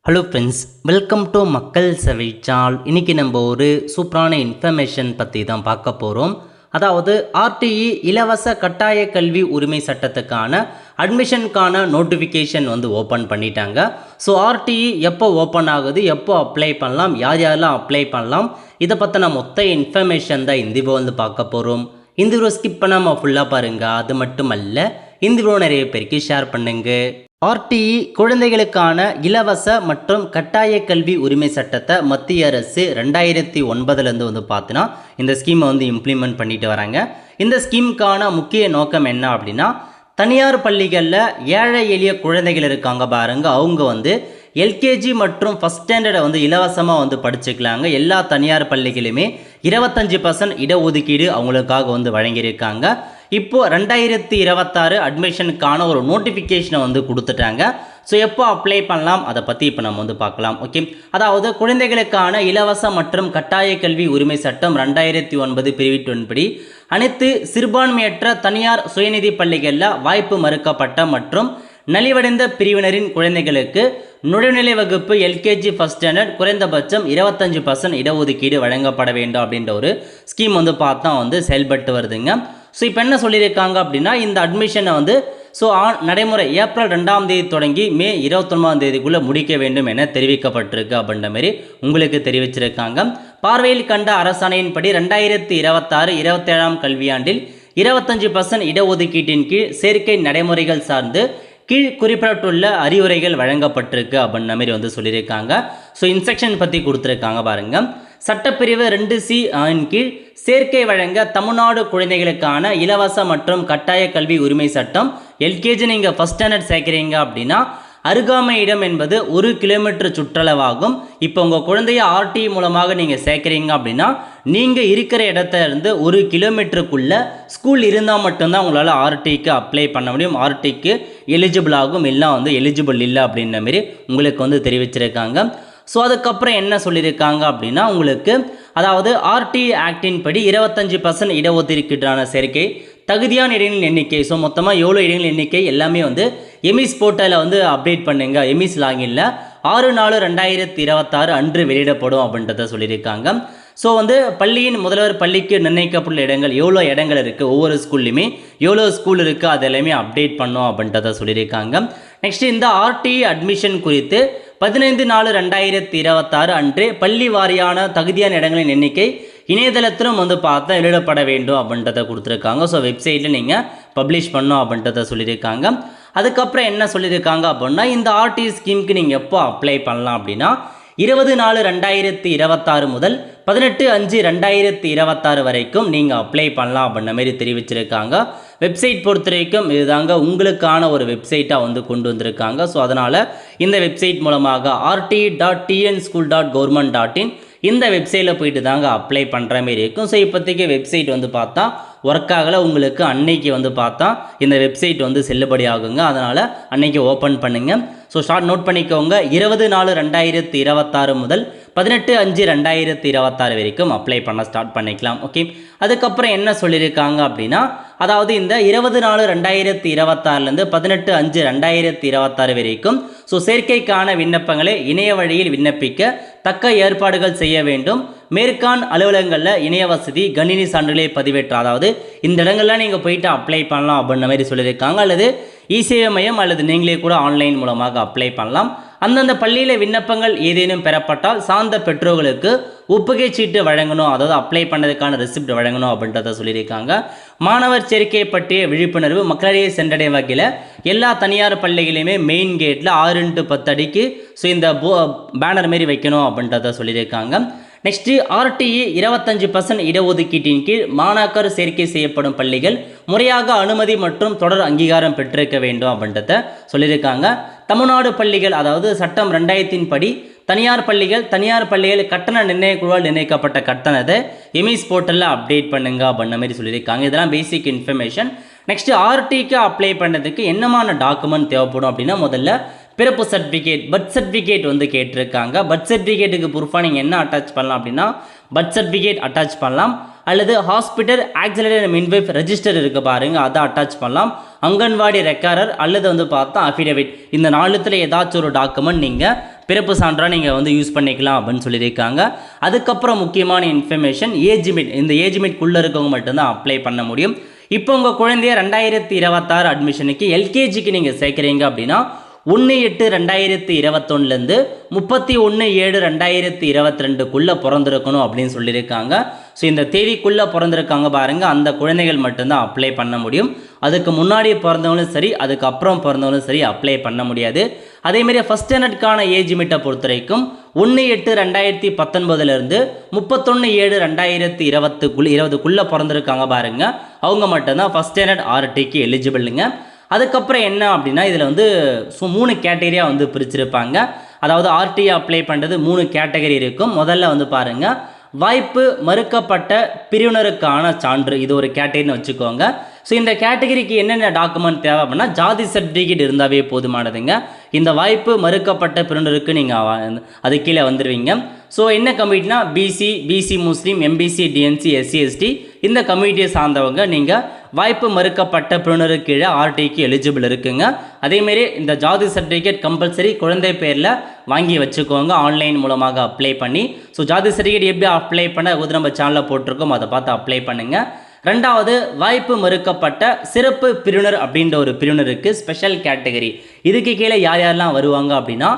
Hello friends, welcome to மக்கள் சேவை channel. இன்றைக்கி நம்ம ஒரு சூப்பரான இன்ஃபர்மேஷன் பற்றி தான் பார்க்க போகிறோம். அதாவது ஆர்டிஇ இலவச கட்டாய கல்வி உரிமை சட்டத்துக்கான அட்மிஷனுக்கான நோட்டிஃபிகேஷன் ஓப்பன் பண்ணிட்டாங்க. ஸோ ஆர்டிஇ எப்போ ஓப்பன் ஆகுது, எப்போ அப்ளை பண்ணலாம், யார் யாரெல்லாம் அப்ளை பண்ணலாம், இதை பற்றின மொத்த இன்ஃபர்மேஷன் தான் இந்த வீடியோ பார்க்க போகிறோம். இந்த வீடியோ ஸ்கிப் பண்ணாமல் ஃபுல்லாக பாருங்கள். அது மட்டும் அல்ல, இந்த வீடியோ நிறைய பேருக்கு ஷேர் பண்ணுங்க. ஆர்டிஇ குழந்தைகளுக்கான இலவச மற்றும் கட்டாய கல்வி உரிமை சட்டத்தை மத்திய அரசு 2009 பார்த்தீங்கன்னா இந்த ஸ்கீமை இம்ப்ளிமெண்ட் பண்ணிட்டு வராங்க. இந்த ஸ்கீமுக்கான முக்கிய நோக்கம் என்ன அப்படின்னா, தனியார் பள்ளிகளில் ஏழை எளிய குழந்தைகள் இருக்காங்க பாருங்க, அவங்க எல்கேஜி மற்றும் ஃபஸ்ட் ஸ்டாண்டர்டை இலவசமாக படிச்சுக்கலாங்க. எல்லா தனியார் பள்ளிகளுமே 25% இடஒதுக்கீடு அவங்களுக்காக வழங்கியிருக்காங்க. இப்போது 2026 அட்மிஷனுக்கான ஒரு நோட்டிஃபிகேஷனை கொடுத்துட்டாங்க. ஸோ எப்போ அப்ளை பண்ணலாம் அதை பற்றி இப்போ நம்ம பார்க்கலாம். ஓகே, அதாவது குழந்தைகளுக்கான இலவச மற்றும் கட்டாய கல்வி உரிமை சட்டம் 2009 பிரிவின்படி அனைத்து சிறுபான்மையற்ற தனியார் சுயநிதி பள்ளிகளில் வாய்ப்பு மறுக்கப்பட்ட மற்றும் நலிவடைந்த பிரிவினரின் குழந்தைகளுக்கு நுழைநிலை வகுப்பு எல்கேஜி ஃபஸ்ட் ஸ்டாண்டர்ட் குறைந்தபட்சம் 25% இடஒதுக்கீடு வழங்கப்பட வேண்டும் அப்படின்ற ஒரு ஸ்கீம் பார்த்தா செயல்பட்டு வருதுங்க. ஸோ இப்போ என்ன சொல்லியிருக்காங்க அப்படின்னா, இந்த அட்மிஷனை நடைமுறை ஏப்ரல் 2ஆம் தேதி தொடங்கி மே 29ஆம் தேதிக்குள்ளே முடிக்க வேண்டும் என தெரிவிக்கப்பட்டிருக்கு அப்படின்ற மாதிரி உங்களுக்கு தெரிவிச்சிருக்காங்க. பார்வையில் கண்ட அரசாணையின்படி 2026-27ஆம் கல்வியாண்டில் 25% இடஒதுக்கீட்டின் கீழ் சேர்க்கை நடைமுறைகள் சார்ந்து கீழ் குறிப்பிட்டுள்ள அறிவுரைகள் வழங்கப்பட்டிருக்கு அப்படின்ற மாதிரி சொல்லியிருக்காங்க. ஸோ இன்ஸ்ட்ரக்ஷன் பற்றி கொடுத்துருக்காங்க பாருங்க. சட்டப்பிரிவு 2C கீழ் சேர்க்கை வழங்க தமிழ்நாடு குழந்தைகளுக்கான இலவச மற்றும் கட்டாய கல்வி உரிமை சட்டம் எல்கேஜி நீங்கள் ஃபஸ்ட் ஸ்டாண்டர்ட் சேர்க்குறீங்க அப்படின்னா அருகாமை இடம் என்பது 1 கிலோமீட்டர் சுற்றளவாகும். இப்போ உங்கள் குழந்தைய ஆர்டிஇ மூலமாக நீங்கள் சேர்க்குறீங்க அப்படின்னா நீங்கள் இருக்கிற இடத்துல இருந்து 1 கிலோமீட்டருக்குள்ளே ஸ்கூல் இருந்தால் மட்டும்தான் உங்களால் ஆர்டிக்கு அப்ளை பண்ண முடியும். ஆர்டிக்கு எலிஜிபிள் ஆகும், எல்லாம் எலிஜிபிள் இல்லை அப்படின்ற மாரி உங்களுக்கு தெரிவிச்சிருக்காங்க. ஸோ அதுக்கப்புறம் என்ன சொல்லியிருக்காங்க அப்படின்னா, உங்களுக்கு அதாவது ஆர்டிஇ ஆக்டின் படி 25% இடஒதுக்கீட்டான சேர்க்கை தகுதியான இடங்களின் எண்ணிக்கை, ஸோ மொத்தமாக எவ்வளோ இடங்களின் எண்ணிக்கை எல்லாமே எமிஸ் போர்ட்டலில் அப்டேட் பண்ணுங்க. எமிஸ் லாகின்ல 6/4/2026 அன்று வெளியிடப்படும் அப்படின்றத சொல்லியிருக்காங்க. ஸோ பள்ளியின் முதல்வர் பள்ளிக்கு நிர்ணயிக்கப்பட்ட இடங்கள் எவ்வளோ இடங்கள் இருக்குது, ஒவ்வொரு ஸ்கூல்லையுமே எவ்வளோ ஸ்கூல் இருக்குது அது எல்லாமே அப்டேட் பண்ணோம் அப்படின்றத சொல்லியிருக்காங்க. நெக்ஸ்ட் இந்த ஆர்டிஇ அட்மிஷன் குறித்து 15/4/2026 அன்று பள்ளி வாரியான தகுதியான இடங்களின் எண்ணிக்கை இணையதளத்திலும் பார்த்தா எழுதப்பட வேண்டும் அப்படின்றத கொடுத்துருக்காங்க. ஸோ வெப்சைட்டில் நீங்கள் பப்ளிஷ் பண்ணோம் அப்படின்றத சொல்லியிருக்காங்க. அதுக்கப்புறம் என்ன சொல்லியிருக்காங்க அப்படின்னா, இந்த ஆர்டிஇ ஸ்கீமுக்கு நீங்கள் எப்போ அப்ளை பண்ணலாம் அப்படின்னா 20/4/2026 முதல் 18/5/2026 வரைக்கும் நீங்கள் அப்ளை பண்ணலாம் அப்படின்ற மாதிரி தெரிவிச்சிருக்காங்க. வெப்சைட் பொறுத்த வரைக்கும் இதுதாங்க உங்களுக்கான ஒரு வெப்சைட்டாக கொண்டு வந்திருக்காங்க. ஸோ அதனால் இந்த வெப்சைட் மூலமாக rti.tnschool.government.in இந்த வெப்சைட்டில் போயிட்டு தாங்க அப்ளை பண்ணுற மாதிரி இருக்கும். ஸோ இப்போதைக்கு வெப்சைட் பார்த்தா ஒர்க் ஆகலை. உங்களுக்கு அன்னைக்கு பார்த்தா இந்த வெப்சைட் செல்லுபடி ஆகுங்க. அதனால் அன்னைக்கு ஓப்பன் பண்ணுங்கள். ஸோ ஷார்ட் நோட் பண்ணிக்கோங்க. 20/4/2026 முதல் 18/5/2026 வரைக்கும் அப்ளை பண்ண ஸ்டார்ட் பண்ணிக்கலாம். ஓகே, அதுக்கப்புறம் என்ன சொல்லியிருக்காங்க அப்படின்னா, அதாவது இந்த 20/4/2026 18/5/2026 வரைக்கும் ஸோ சேர்க்கைக்கான விண்ணப்பங்களை இணைய வழியில் விண்ணப்பிக்க தக்க ஏற்பாடுகள் செய்ய வேண்டும். மேற்கான் அலுவலகங்களில் இணைய வசதி கணினி சான்றுகளை பதிவேற்ற, அதாவது இந்த இடங்கள்லாம் நீங்கள் போயிட்டு அப்ளை பண்ணலாம் அப்படின்ற மாதிரி சொல்லியிருக்காங்க. அல்லது இசேவை மையம் அல்லது நீங்களே கூட ஆன்லைன் மூலமாக அப்ளை பண்ணலாம். அந்தந்த பள்ளியில் விண்ணப்பங்கள் ஏதேனும் பெறப்பட்டால் சார்ந்த பெற்றோர்களுக்கு ஒப்புகை சீட்டு வழங்கணும், அதாவது அப்ளை பண்ணதுக்கான ரெசிப்ட் வழங்கணும் அப்படின்றத சொல்லியிருக்காங்க. மாணவர் சேர்க்கை பற்றிய விழிப்புணர்வு மக்களிடையே சென்றடையும் வகையில் எல்லா தனியார் பள்ளிகளையுமே மெயின் கேட்டில் 6x10 அடிக்கு ஸோ இந்த பேனர் மாரி வைக்கணும் அப்படின்றத சொல்லியிருக்காங்க. நெக்ஸ்ட்டு ஆர்டிஇ 25% இடஒதுக்கீட்டின் கீழ் மாணாக்கர் சேர்க்கை செய்யப்படும் பள்ளிகள் முறையாக அனுமதி மற்றும் தொடர் அங்கீகாரம் பெற்றிருக்க வேண்டும் அப்படின்றத சொல்லியிருக்காங்க. தமிழ்நாடு பள்ளிகள், அதாவது சட்டம் 2000 படி தனியார் பள்ளிகள் கட்டண நிர்ணய குழுவால் நிர்ணயிக்கப்பட்ட கட்டணத்தை எமிஸ் போர்ட்டலில் அப்டேட் பண்ணுங்க அப்படின்ற மாதிரி சொல்லியிருக்காங்க. இதெல்லாம் பேசிக் இன்ஃபர்மேஷன். நெக்ஸ்ட்டு ஆர்டிக்கு அப்ளை பண்ணுறதுக்கு என்னமான டாக்குமெண்ட் தேவைப்படும் அப்படின்னா, முதல்ல பிறப்பு சர்டிஃபிகேட், பர்த் சர்டிஃபிகேட் கேட்டிருக்காங்க. பர்த் சர்டிஃபிகேட்டுக்கு ப்ரூஃபாக நீங்கள் என்ன அட்டாச் பண்ணலாம் அப்படின்னா, பர்த் சர்டிஃபிகேட் அட்டாச் பண்ணலாம். அல்லது ஹாஸ்பிட்டல் ஆக்சிலரி மின்வைஃப் ரெஜிஸ்டர் இருக்குது பாருங்கள், அதை அட்டாச் பண்ணலாம். அங்கன்வாடி ரெக்கார்டர் அல்லது பார்த்தா அஃபிடவிட், இந்த நாலுத்தில் ஏதாச்சும் ஒரு டாக்குமெண்ட் நீங்கள் பிறப்பு சான்றாக நீங்கள் வந்து யூஸ் பண்ணிக்கலாம் அப்படின்னு சொல்லியிருக்காங்க. அதுக்கப்புறம் முக்கியமான இன்ஃபர்மேஷன் ஏஜ் லிமிட். இந்த ஏஜ் லிமிட்குள்ளே இருக்கவங்க மட்டும்தான் அப்ளை பண்ண முடியும். இப்போ உங்கள் குழந்தைய 2026 அட்மிஷனுக்கு எல்கேஜிக்கு நீங்கள் சேர்க்குறீங்க அப்படின்னா 1/8/2021 31/7/2022 பிறந்திருக்கணும் அப்படின்னு சொல்லியிருக்காங்க. ஸோ இந்த தேதிக்குள்ளே பிறந்திருக்காங்க பாருங்கள், அந்த குழந்தைகள் மட்டும்தான் அப்ளை பண்ண முடியும். அதுக்கு முன்னாடி பிறந்தவங்களும் சரி, அதுக்கப்புறம் பிறந்தவங்களும் சரி அப்ளை பண்ண முடியாது. அதேமாரி ஃபஸ்ட் ஸ்டாண்டர்டுக்கான ஏஜ் லிமிட்டை பொறுத்த வரைக்கும் 1/8/2019 31/7/2020 பிறந்திருக்காங்க பாருங்கள், அவங்க மட்டும்தான் ஃபஸ்ட் ஸ்டாண்டர்ட் ஆர்டிக்கு எலிஜிபிளுங்க. அதுக்கப்புறம் என்ன அப்படின்னா இதில் வந்து 3 கேட்டகரியாக வந்து பிரிச்சிருப்பாங்க. அதாவது ஆர்டிஐ அப்ளை பண்ணுறது 3 கேட்டகரி இருக்கும். முதல்ல வந்து பாருங்கள், வாய்ப்பு மறுக்கப்பட்ட பிரிவினருக்கான சான்று, இது ஒரு கேட்டகரின்னு வச்சுக்கோங்க. ஸோ இந்த கேட்டகரிக்கு என்னென்ன டாக்குமெண்ட் தேவை அப்படின்னா ஜாதி சர்டிஃபிகேட் இருந்தாவே போதுமானதுங்க. இந்த வாய்ப்பு மறுக்கப்பட்ட பிரிவினருக்கு நீங்கள் அது கீழே வந்துடுவீங்க. ஸோ என்ன கம்யூனிட்டினா பிசி முஸ்லீம், எம்பிசி, டிஎன்சி, எஸ்சி, எஸ்டி இந்த கம்யூனிட்டியை சார்ந்தவங்க நீங்கள் வாய்ப்பு மறுக்கப்பட்ட பிரிவினருக்கு கீழே ஆர்டிக்கு எலிஜிபிள் இருக்குங்க. அதேமாரி இந்த ஜாதி சர்டிஃபிகேட் கம்பல்சரி குழந்தை பேரில் வாங்கி வச்சுக்கோங்க, ஆன்லைன் மூலமாக அப்ளை பண்ணி. ஸோ ஜாதி சர்டிஃபிகேட் எப்படி அப்ளை பண்ண நம்ம சேனலில் போட்டிருக்கோம், அதை பார்த்து அப்ளை பண்ணுங்கள். ரெண்டாவது, வாய்ப்பு மறுக்கப்பட்ட சிறப்பு பிரிவினர் அப்படின்ற ஒரு பிரிவினருக்கு ஸ்பெஷல் கேட்டகரி. இதுக்கு கீழே யார் யாரெல்லாம் வருவாங்க அப்படின்னா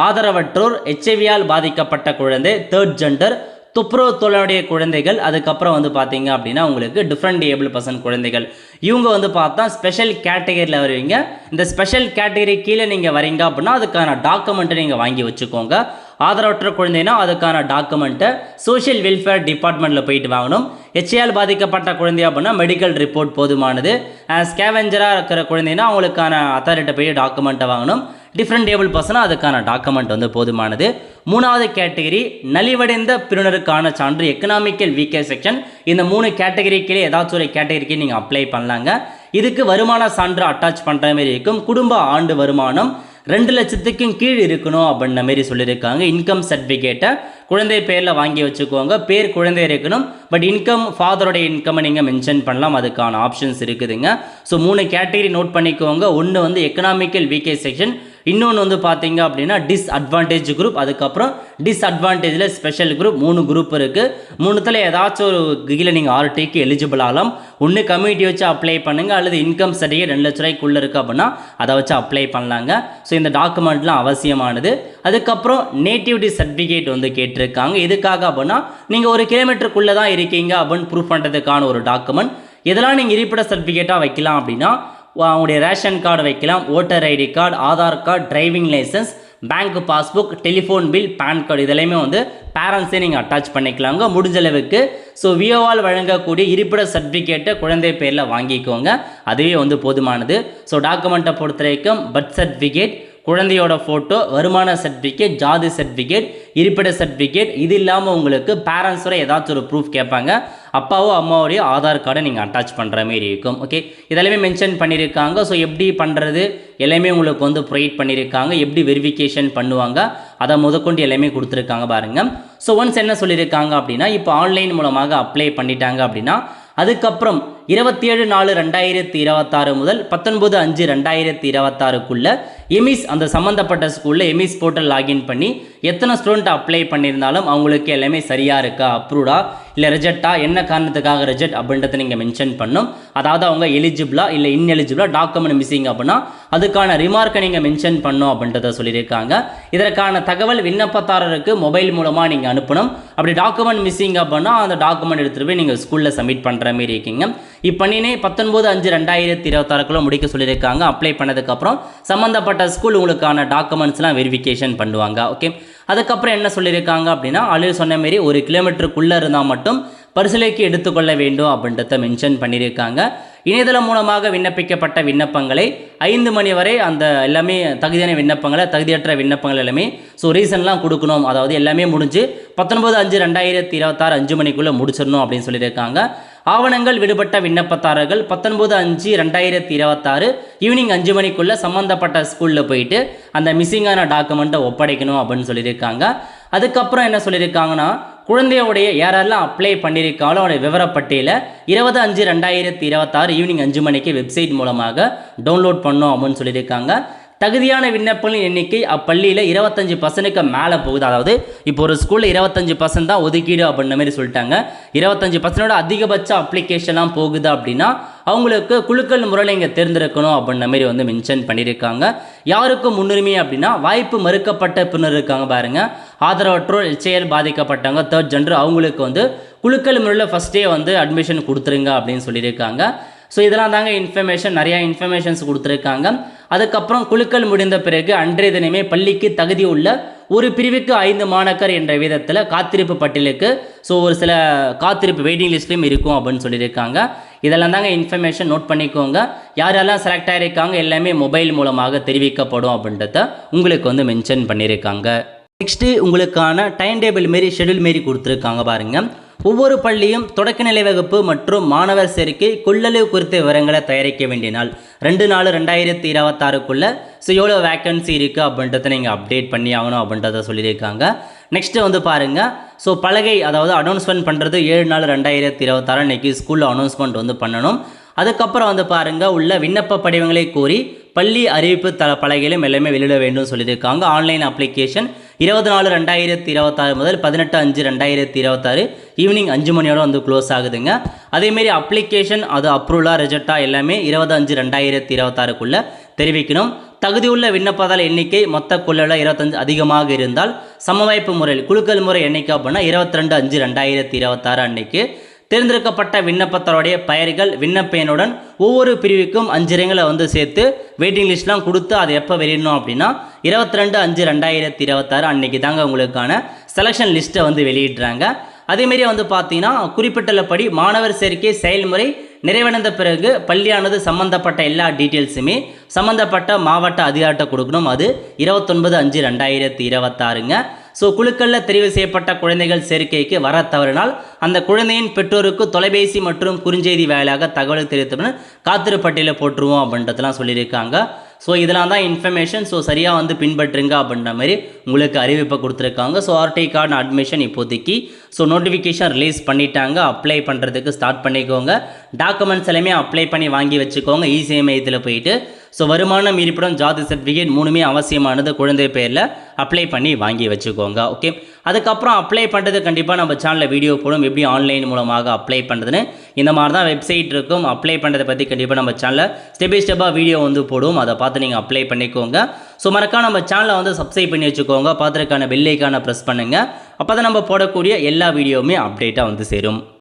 ஆதரவற்றோர், ஹெச்ஐவியால் பாதிக்கப்பட்ட குழந்தை, தேர்ட் ஜெண்டர், துப்புரவு தொழிலுடைய குழந்தைகள், அதுக்கப்புறம் வந்து பார்த்தீங்க அப்படின்னா உங்களுக்கு டிஃப்ரெண்ட் ஏபிள் பர்சன் குழந்தைகள், இவங்க வந்து பார்த்தா ஸ்பெஷல் கேட்டகரியில் வருவீங்க. இந்த ஸ்பெஷல் கேட்டகரி கீழே நீங்கள் வரீங்க அப்படின்னா அதுக்கான டாக்குமெண்ட்டை நீங்கள் வாங்கி வச்சுக்கோங்க. ஆதரவற்ற குழந்தைனா அதுக்கான டாக்குமெண்ட்டை சோஷியல் வெல்ஃபேர் டிபார்ட்மெண்ட்டில் போயிட்டு வாங்கணும். ஹெச்ஐஆல் பாதிக்கப்பட்ட குழந்தை அப்படின்னா மெடிக்கல் ரிப்போர்ட் போதுமானது. ஸ்கேவெஞ்சராக இருக்கிற குழந்தைனா அவங்களுக்கான அத்தாரிட்ட போய் டாக்குமெண்ட்டை வாங்கணும். டிஃப்ரெண்ட் ஏபிள் பர்சனாக அதுக்கான டாக்குமெண்ட் வந்து போதுமானது. மூணாவது கேட்டகரி நலிவடைந்த பிரிவினருக்கான சான்று, எக்கனாமிக்கல் வீக்கர் செக்ஷன். இந்த 3 கேட்டகரிக்கே ஏதாச்சும் ஒரு கேட்டகரிக்கு நீங்கள் அப்ளை பண்ணலாங்க. இதுக்கு வருமான சான்று அட்டாச் பண்ணுற மாதிரி இருக்கும். குடும்ப ஆண்டு வருமானம் 2 லட்சத்துக்கும் கீழ் இருக்கணும் அப்படின்ற மாரி சொல்லியிருக்காங்க. இன்கம் சர்டிஃபிகேட்டை குழந்தை பேரில் வாங்கி வச்சுக்கோங்க. பேர் குழந்தை இருக்கணும், பட் இன்கம் ஃபாதரோடைய இன்கம்மை நீங்கள் மென்ஷன் பண்ணலாம், அதுக்கான ஆப்ஷன்ஸ் இருக்குதுங்க. ஸோ 3 கேட்டகரி நோட் பண்ணிக்கோங்க. ஒன்று வந்து எக்கனாமிக்கல் வீக்கர் செக்ஷன், இன்னொன்று வந்து பார்த்தீங்க அப்படின்னா டிஸ்அட்வான்டேஜ் குரூப், அதுக்கப்புறம் டிஸ்அட்வான்டேஜில் ஸ்பெஷல் குரூப். 3 குரூப் இருக்குது. 3த்தில் ஏதாச்சும் ஒரு கீழே நீங்கள் ஆர்டிக்கு எலிஜிபிள் ஆகலாம். ஒன்று கம்யூனிட்டி வச்சு அப்ளை பண்ணுங்கள், அல்லது இன்கம் சர்டிஃபிகேட் 2 லட்ச ரூபாய்க்குள்ளே இருக்குது அப்படின்னா அதை வச்சு அப்ளை பண்ணலாங்க. ஸோ இந்த டாக்குமெண்ட்லாம் அவசியமானது. அதுக்கப்புறம் நேட்டிவிட்டி சர்டிஃபிகேட் வந்து கேட்டிருக்காங்க. எதுக்காக அப்படின்னா நீங்கள் 1 கிலோமீட்டருக்குள்ளே தான் இருக்கீங்க அப்படின்னு ப்ரூஃப் பண்ணுறதுக்கான ஒரு டாக்குமெண்ட். இதெல்லாம் நீங்கள் இருப்பிட சர்டிஃபிகேட்டாக வைக்கலாம் அப்படின்னா அவங்களுடைய ரேஷன் கார்டு வைக்கலாம், voter ID card, Aadhaar card, driving licence, bank passbook, telephone bill, PAN card, இதெல்லாமே வந்து பேரண்ட்ஸே நீங்கள் அட்டாச் பண்ணிக்கலாங்க முடிஞ்ச அளவுக்கு. ஸோ விஓவால் வழங்கக்கூடிய இருப்பிட சர்டிஃபிகேட்டை குழந்தை பேரில் வாங்கிக்கோங்க, அதுவே வந்து போதுமானது. ஸோ டாக்குமெண்ட்டை பொறுத்த வரைக்கும் பர்த் சர்டிஃபிகேட், குழந்தையோட ஃபோட்டோ, வருமான சர்டிஃபிகேட், ஜாதி சர்டிஃபிகேட், இருப்பிட சர்டிஃபிகேட், இது இல்லாமல் உங்களுக்கு பேரண்ட்ஸோட ஏதாச்சும் ஒரு ப்ரூஃப் கேட்பாங்க, அப்பாவோ அம்மாவோடைய ஆதார் கார்டை நீங்கள் அட்டாச் பண்ணுற மாரி இருக்கும். ஓகே, இதெல்லாமே மென்ஷன் பண்ணியிருக்காங்க. ஸோ எப்படி பண்ணுறது எல்லாமே உங்களுக்கு வந்து ப்ரொவைட் பண்ணியிருக்காங்க. எப்படி வெரிஃபிகேஷன் பண்ணுவாங்க அதை முதற்கொண்டு எல்லாமே கொடுத்துருக்காங்க பாருங்கள். ஸோ ஒன்ஸ் என்ன சொல்லியிருக்காங்க அப்படின்னா இப்போ ஆன்லைன் மூலமாக அப்ளை பண்ணிட்டாங்க அப்படின்னா அதுக்கப்புறம் 27/4/2026 முதல் 19/5/2026 எமிஸ் அந்த சம்மந்தப்பட்ட ஸ்கூலில் எமிஸ் போர்ட்டல் லாகின் பண்ணி எத்தனை ஸ்டூடெண்ட் அப்ளை பண்ணியிருந்தாலும் அவங்களுக்கு எல்லாமே சரியாக இருக்கா, அப்ரூவ்டா இல்லை ரிஜெக்டா, என்ன காரணத்துக்காக ரிஜெக்ட் அப்படின்றத நீங்கள் மென்ஷன் பண்ணும். அதாவது அவங்க எலிஜிபிளா இல்லை இன்எலிஜிபிளா, டாக்குமெண்ட் மிஸ்ஸிங் அப்படின்னா அதுக்கான ரிமார்க்கை நீங்கள் மென்ஷன் பண்ணும் அப்படின்றத சொல்லியிருக்காங்க. இதற்கான தகவல் விண்ணப்பதாரருக்கு மொபைல் மூலமாக நீங்கள் அனுப்பணும். அப்படி டாக்குமெண்ட் மிஸ்ஸிங் அப்படின்னா அந்த டாக்குமெண்ட் எடுத்துகிட்டு போய் நீங்கள் ஸ்கூலில் சப்மிட் பண்ணுற மாரி இருக்கீங்க. இப்பணினே 19/5/2026 முடிக்க சொல்லியிருக்காங்க. அப்ளை பண்ணதுக்கப்புறம் சம்மந்தப்பட்ட ஸ்கூல் உங்களுக்கான டாக்குமெண்ட்ஸ்லாம் வெரிஃபிகேஷன் பண்ணுவாங்க. ஓகே, அதுக்கப்புறம் என்ன சொல்லியிருக்காங்க அப்படின்னா ஆல்ரெடி சொன்ன மாரி 1 கிலோமீட்டருக்குள்ளே இருந்தால் மட்டும் பரிசீலிக்கு எடுத்துக்கொள்ள வேண்டும் அப்படின்றத மென்ஷன் பண்ணியிருக்காங்க. இணையதளம் மூலமாக விண்ணப்பிக்கப்பட்ட விண்ணப்பங்களை 5 மணி வரை அந்த எல்லாமே தகுதியான விண்ணப்பங்களை, தகுதியற்ற விண்ணப்பங்கள் எல்லாமே ஸோ ரீசன்லாம் கொடுக்கணும். அதாவது எல்லாமே முடிஞ்சு 19/5/2026 5 மணிக்குள்ளே முடிச்சிடணும் அப்படின்னு சொல்லியிருக்காங்க. ஆவணங்கள் விடுபட்ட விண்ணப்பதாரர்கள் 19/5/2026 ஈவினிங் 5 மணிக்குள்ளே சம்மந்தப்பட்ட ஸ்கூலில் போயிட்டு அந்த மிஸ்ஸிங்கான டாக்குமெண்ட்டை ஒப்படைக்கணும் அப்படின்னு சொல்லியிருக்காங்க. அதுக்கப்புறம் என்ன சொல்லியிருக்காங்கன்னா குழந்தையோடைய யாரெல்லாம் அப்ளை பண்ணியிருக்காங்களோ அவருடைய விவரப்பட்டியலை 20/5/2026 ஈவினிங் 5 மணிக்கு வெப்சைட் மூலமாக டவுன்லோட் பண்ணோம் அப்படின்னு சொல்லியிருக்காங்க. தகுதியான விண்ணப்பங்களின் எண்ணிக்கை அப்பள்ளியில் 25% மேலே போகுது. அதாவது இப்போ ஒரு ஸ்கூலில் 25% தான் ஒதுக்கீடு அப்படின்ற மாதிரி சொல்லிட்டாங்க. 25% அதிகபட்ச அப்ளிகேஷன்லாம் போகுது அப்படின்னா அவங்களுக்கு குலுக்கல் முறையில் இங்கே தேர்ந்தெடுக்கணும் அப்படின்ற மாதிரி வந்து மென்ஷன் பண்ணியிருக்காங்க. யாருக்கும் முன்னுரிமை அப்படின்னா வாய்ப்பு மறுக்கப்பட்ட பின்னர் இருக்காங்க பாருங்க, ஆதரவற்றோர், எச்ஐஎல் பாதிக்கப்பட்டவங்க, தேர்ட் ஜெண்டர், அவங்களுக்கு வந்து குலுக்கல் முறையில் ஃபஸ்ட்டே வந்து அட்மிஷன் கொடுத்துருங்க அப்படின்னு சொல்லியிருக்காங்க. ஸோ இதெல்லாம் தாங்க இன்ஃபர்மேஷன், நிறையா இன்ஃபர்மேஷன்ஸ் கொடுத்துருக்காங்க. அதுக்கப்புறம் குலுக்கல் முடிந்த பிறகு அன்றைய தினமே பள்ளிக்கு தகுதி உள்ள ஒரு பிரிவுக்கு 5 மாணக்கர் என்ற விதத்தில் காத்திருப்பு பட்டியலுக்கு ஒரு சில காத்திருப்பு வெயிட்டிங் லிஸ்ட்லையும் இருக்கும் அப்படின்னு சொல்லியிருக்காங்க. இதெல்லாம் தாங்க இன்ஃபர்மேஷன், நோட் பண்ணிக்கோங்க. யாரெல்லாம் செலக்ட் ஆகியிருக்காங்க எல்லாமே மொபைல் மூலமாக தெரிவிக்கப்படும் அப்படின்றத உங்களுக்கு வந்து மென்ஷன் பண்ணியிருக்காங்க. நெக்ஸ்ட்டு உங்களுக்கான டைம் டேபிள் மாரி ஷெடியூல் மாரி கொடுத்துருக்காங்க பாருங்கள். ஒவ்வொரு பள்ளியும் தொடக்கநிலை வகுப்பு மற்றும் மாணவர் சேர்க்கை கொள்ளளவு குறித்த விவரங்களை தயாரிக்க வேண்டிய நாள் 2/4/2026 எவ்வளோ வேக்கன்சி இருக்குது அப்படின்றத நீங்கள் அப்டேட் பண்ணி ஆகணும் அப்படின்றத சொல்லியிருக்காங்க. நெக்ஸ்ட்டு வந்து பாருங்கள், பலகை அதாவது அனௌன்ஸ்மெண்ட் பண்ணுறது 7/4/2026 அன்றைக்கி ஸ்கூலில் அனௌன்ஸ்மெண்ட் வந்து பண்ணணும். அதுக்கப்புறம் வந்து பாருங்கள், உள்ள விண்ணப்ப படிவங்களை கோரி பள்ளி அறிவிப்பு பலகையிலும் எல்லாமே வெளியிட வேண்டும் சொல்லியிருக்காங்க. ஆன்லைன் அப்ளிகேஷன் 24/2/2026 முதல் 18/5/2026 ஈவினிங் 5 மணியோட வந்து க்ளோஸ் ஆகுதுங்க. அதேமாரி அப்ளிகேஷன் அது அப்ரூவலாக ரிஜெக்டாக எல்லாமே 20/5/2026 தெரிவிக்கணும். தகுதியுள்ள விண்ணப்பதால் எண்ணிக்கை மொத்த கொள்ளளவு 25 அதிகமாக இருந்தால் சமவாய்ப்பு முறையில் குலுக்கல் முறை எண்ணிக்கை அப்படின்னா 22/5/2026 அன்னைக்கு தேர்ந்தெடுக்கப்பட்ட விண்ணப்பத்தருடைய பெயர்கள் விண்ணப்ப எண்ணுடன் ஒவ்வொரு பிரிவுக்கும் 5 இடங்களை வந்து சேர்த்து வெயிட்டிங் லிஸ்ட்லாம் கொடுத்து அதை எப்போ வெளியிடணும் அப்படின்னா 22/5/2026 அன்னைக்கு தாங்க உங்களுக்கான செலெக்ஷன் லிஸ்ட்டை வந்து வெளியிடுறாங்க. அதேமாரி வந்து பார்த்தீங்கன்னா குறிப்பிட்டுள்ளபடி மாணவர் சேர்க்கை செயல்முறை நிறைவடைந்த பிறகு பள்ளியானது சம்பந்தப்பட்ட எல்லா டீட்டெயில்ஸுமே சம்பந்தப்பட்ட மாவட்ட அதிகாரிட்ட கொடுக்கணும். அது 29/5/2026ங்க. குழுக்களில் தெரிவு செய்யப்பட்ட குழந்தைகள் சேர்க்கைக்கு வர தவறினால் அந்த குழந்தையின் பெற்றோருக்கு தொலைபேசி மற்றும் குறுஞ்செய்தி வாயிலாக தகவல் தெரிவித்தவுடன் காத்திருப்பட்டியலில் போட்டுருவோம் அப்படின்றதெல்லாம் சொல்லியிருக்காங்க. இதெல்லாம் தான் இன்ஃபர்மேஷன். சரியாக வந்து பின்பற்றுங்க அப்படின்ற மாதிரி உங்களுக்கு அறிவிப்பை கொடுத்துருக்காங்க. ஆர்டி கார்டு அட்மிஷன் இப்போதைக்கு நோட்டிஃபிகேஷன் ரிலீஸ் பண்ணிட்டாங்க. அப்ளை பண்ணுறதுக்கு ஸ்டார்ட் பண்ணிக்கோங்க. டாக்குமெண்ட்ஸ் எல்லாமே அப்ளை பண்ணி வாங்கி வச்சுக்கோங்க. இ-சேவை மையத்தில் போயிட்டு வருமானம், இருப்பிடம், ஜாதி சர்டிஃபிகேட் 3மே அவசியமானது குழந்தை பேரில் அப்ளை பண்ணி வாங்கி வச்சுக்கோங்க. ஓகே, அதுக்கப்புறம் அப்ளை பண்ணுறது கண்டிப்பாக நம்ம சேனலில் வீடியோ போடும், எப்படி ஆன்லைன் மூலமாக அப்ளை பண்ணுறதுன்னு. இந்த மாதிரி தான் வெப்சைட் இருக்கும். அப்ளை பண்ணுறதை பற்றி கண்டிப்பாக நம்ம சேனலில் ஸ்டெப் பை ஸ்டெப்பாக வீடியோ வந்து போடுவோம். அதை பார்த்து நீங்கள் அப்ளை பண்ணிக்கோங்க. மறக்காம நம்ம சேனலை வந்து சப்ஸ்கிரைப் பண்ணி வச்சுக்கோங்க. பார்த்துருக்கான பெல் ஐக்கானை ப்ரெஸ் பண்ணுங்கள். அப்போ தான் நம்ம போடக்கூடிய எல்லா வீடியோவுமே அப்டேட்டாக வந்து சேரும்.